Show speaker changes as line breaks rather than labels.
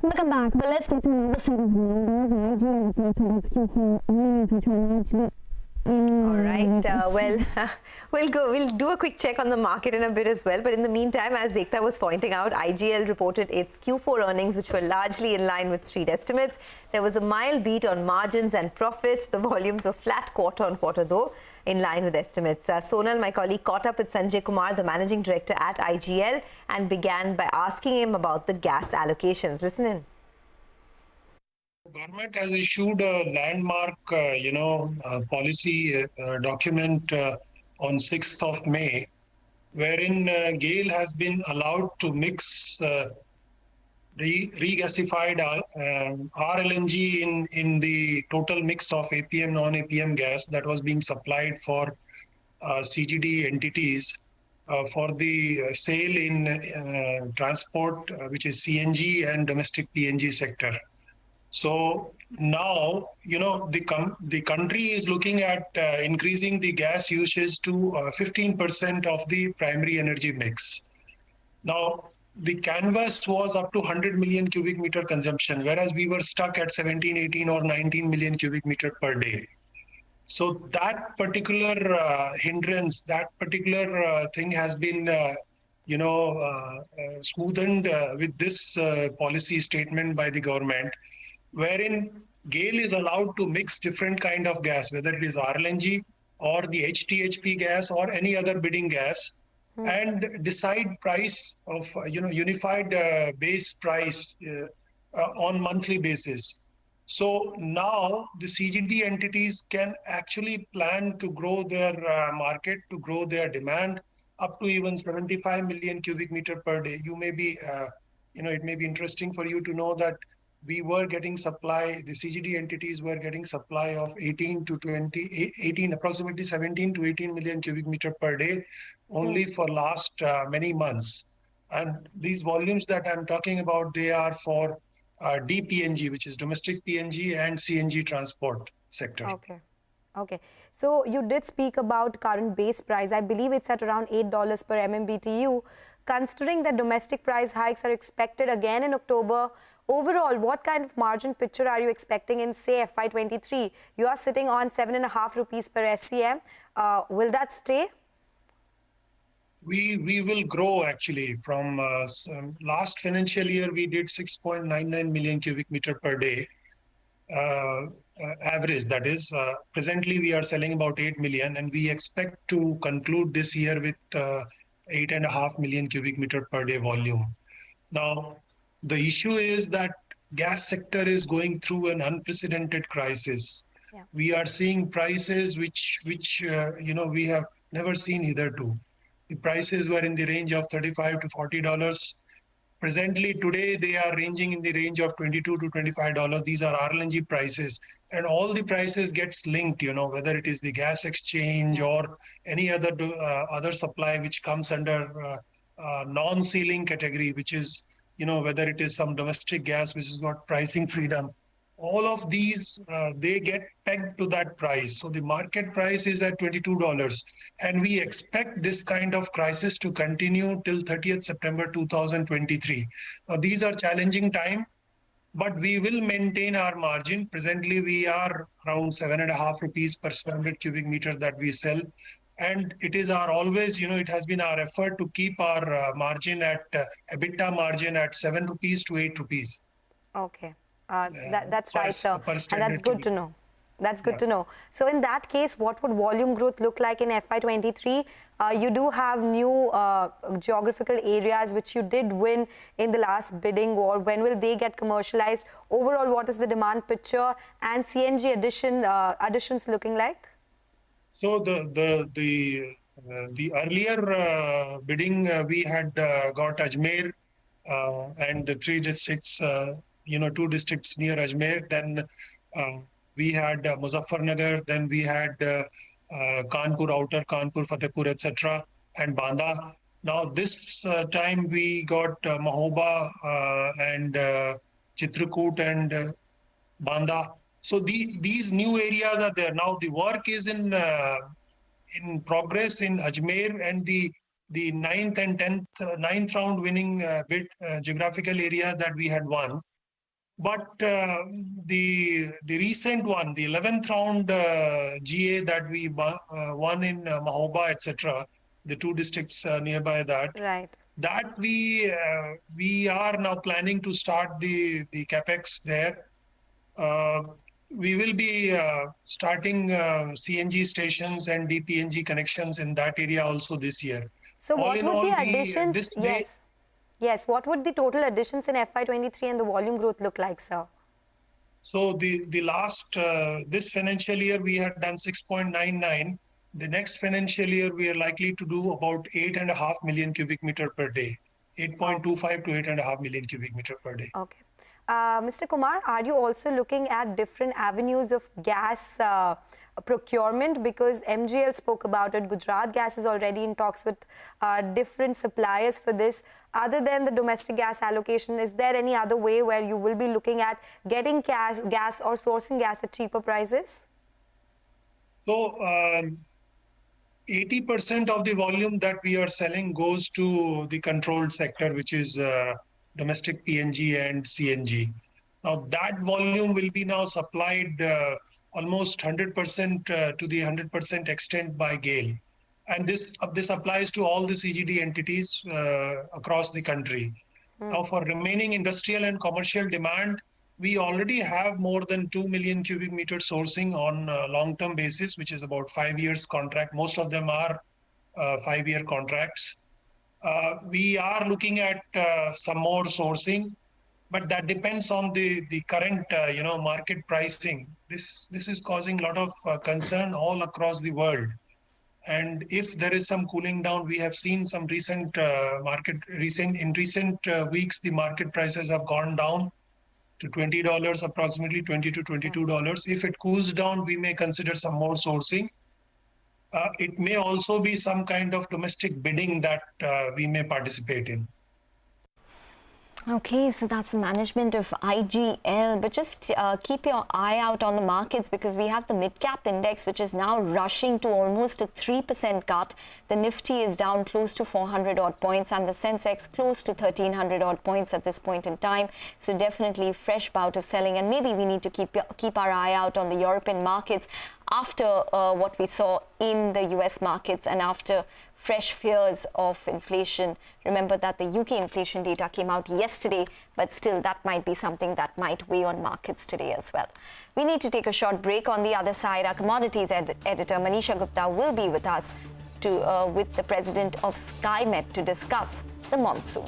Welcome back. Well, let's get to another set of numbers.
All right. We'll do a quick check on the market in a bit as well. But in the meantime, as Ekta was pointing out, IGL reported its Q4 earnings, which were largely in line with street estimates. There was a mild beat on margins and profits. The volumes were flat quarter on quarter, though, in line with estimates. Sonal, my colleague, caught up with Sanjay Kumar, the managing director at IGL, and began by asking him about the gas allocations. Listen in.
Government has issued a landmark, policy document on 6th of May, wherein GAIL has been allowed to mix regasified RLNG in the total mix of APM, non-APM gas that was being supplied for CGD entities for the sale in transport, which is CNG and domestic PNG sector. So now, the country is looking at increasing the gas usage to 15% of the primary energy mix. Now, the canvas was up to 100 million cubic meter consumption, whereas we were stuck at 17, 18 or 19 million cubic meter per day. So that particular hindrance, that particular thing has been smoothened with this policy statement by the government, wherein GAIL is allowed to mix different kind of gas, whether it is RLNG or the HTHP gas or any other bidding gas, and decide price of unified base price on monthly basis. So now the CGD entities can actually plan to grow their market, to grow their demand up to even 75 million cubic meter per day. You may be, it may be interesting for you to know that we were getting supply, the CGD entities were getting supply of 18, approximately 17 to 18 million cubic meter per day only for last many months. And these volumes that I'm talking about, they are for DPNG, which is domestic PNG and CNG transport sector.
Okay. So you did speak about current base price. I believe it's at around $8 per MMBTU. Considering that domestic price hikes are expected again in October, overall, what kind of margin picture are you expecting in, say, FY23? You are sitting on 7.5 rupees per SCM. Will that stay?
We will grow actually. From last financial year, we did 6.99 million cubic meter per day. Average, that is. Presently, we are selling about 8 million, and we expect to conclude this year with 8.5 million cubic meter per day volume. Now, the issue is that gas sector is going through an unprecedented crisis. Yeah. We are seeing prices which we have never seen hitherto. The prices were in the range of $35 to $40. Presently, today, they are ranging in the range of $22 to $25. These are RLNG prices. And all the prices gets linked, whether it is the gas exchange or any other supply which comes under non-ceiling category, which is, whether it is some domestic gas which has got pricing freedom. All of these, they get pegged to that price. So the market price is at $22. And we expect this kind of crisis to continue till 30th September 2023. Now, these are challenging times, but we will maintain our margin. Presently, we are around 7.5 rupees per standard cubic meter that we sell. And it is our always, it has been our effort to keep our margin at EBITDA margin at 7 rupees to 8 rupees.
Okay. That's right, sir. And that's good to know. That's good to know. So in that case, what would volume growth look like in FY23? You do have new geographical areas which you did win in the last bidding war. When will they get commercialized? Overall, what is the demand picture and CNG additions looking like?
So the earlier bidding, we had got Ajmer and the 3 districts, 2 districts near Ajmer. Then we had Muzaffarnagar. Then we had Kanpur, Outer Kanpur, Fatehpur, etc. and Banda. Now this time we got Mahoba and Chitrakoot and Banda. So these new areas are there. Now the work is in progress in Ajmer, and the 9th and 10th, 9th round winning bid geographical areas that we had won. But the recent one, the 11th round GA that we won in Mahoba, etc., the two districts nearby that,
Right.
that we are now planning to start the capex there. We will be starting CNG stations and DPNG connections in that area also this year.
So
All
what
in
would
all,
the additions?
this
Yes. Yes. What would the total additions in FY23 and the volume growth look like, sir?
So the last this financial year we had done 6.99. The next financial year we are likely to do about 8.5 million cubic meter per day. 8.25 to 8.5 million cubic meter per day.
Okay. Mr. Kumar, are you also looking at different avenues of gas procurement? Because MGL spoke about it. Gujarat Gas is already in talks with different suppliers for this. Other than the domestic gas allocation, is there any other way where you will be looking at getting gas or sourcing gas at cheaper prices?
So 80% of the volume that we are selling goes to the controlled sector, which is domestic PNG and CNG. Now that volume will be now supplied almost 100% to the 100% extent by GAIL. And this applies to all the CGD entities across the country. Now for remaining industrial and commercial demand, we already have more than 2 million cubic meter sourcing on a long-term basis, which is about 5 years contract. Most of them are 5-year contracts. We are looking at some more sourcing, but that depends on the current market pricing. This is causing a lot of concern all across the world. And if there is some cooling down, we have seen some recent weeks, the market prices have gone down to $20, approximately $20 to $22. If it cools down, we may consider some more sourcing. It may also be some kind of domestic bidding that we may participate in.
Okay, so that's the management of IGL, but just keep your eye out on the markets because we have the mid-cap index which is now rushing to almost a 3% cut. The Nifty is down close to 400 odd points and the Sensex close to 1300 odd points at this point in time. So definitely fresh bout of selling, and maybe we need to keep our eye out on the European markets after what we saw in the US markets and after fresh fears of inflation. Remember that the UK inflation data came out yesterday, but still that might be something that might weigh on markets today as well. We need to take a short break. On the other side, our commodities editor Manisha Gupta will be with us with the president of SkyMet to discuss the monsoon.